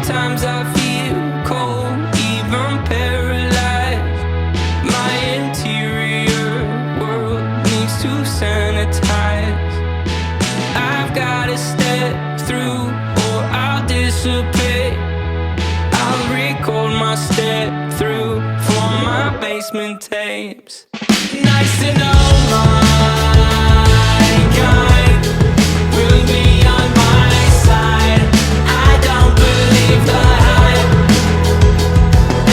Sometimes I feel cold, even paralyzed. My interior world needs to sanitize. I've gotta step through or I'll dissipate. I'll record my step through for my basement tapes. Nice to know my kind will be on my side. I don't believe the hype,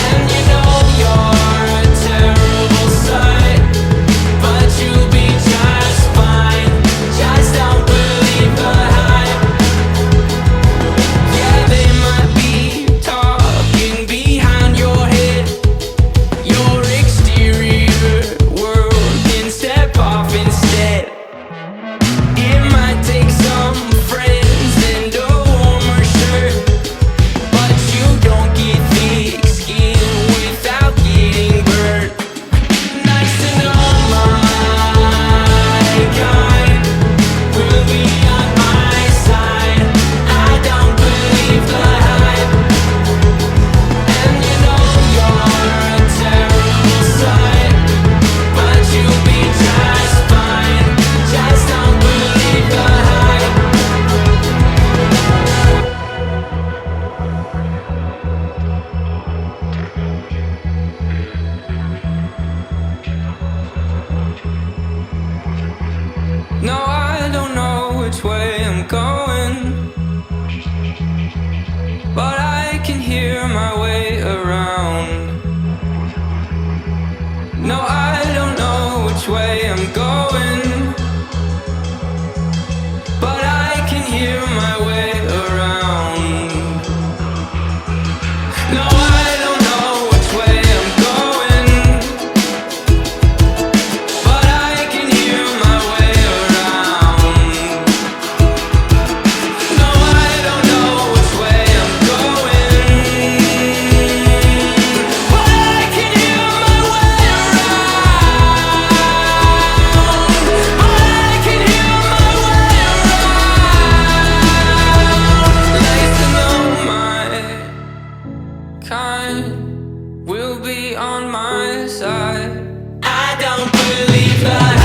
and you know you're a terrible sight, but you'll be just fine. Just don't believe the hype. Yeah, they might be talking behind your head. Your exterior world can step off instead. It might take some friends and a warmer shirt, but you don't get thick skin without getting burnt. Nice to know my kind will be on my side. I don't believe the hype, and you know you're a terrible sight, but you'll be just fine. Just don't believe the hype. No, I don't know which way I'm going, but I can hear my way around. No, I don't know which way I'm going, but I can hear my way around. No, I don't know which way I'm going, but I can hear my way around. No, I don't know which way I'm going, but I can hear my way around. But I can hear my way around. Nice to know my kind will be on my side. I don't believe that.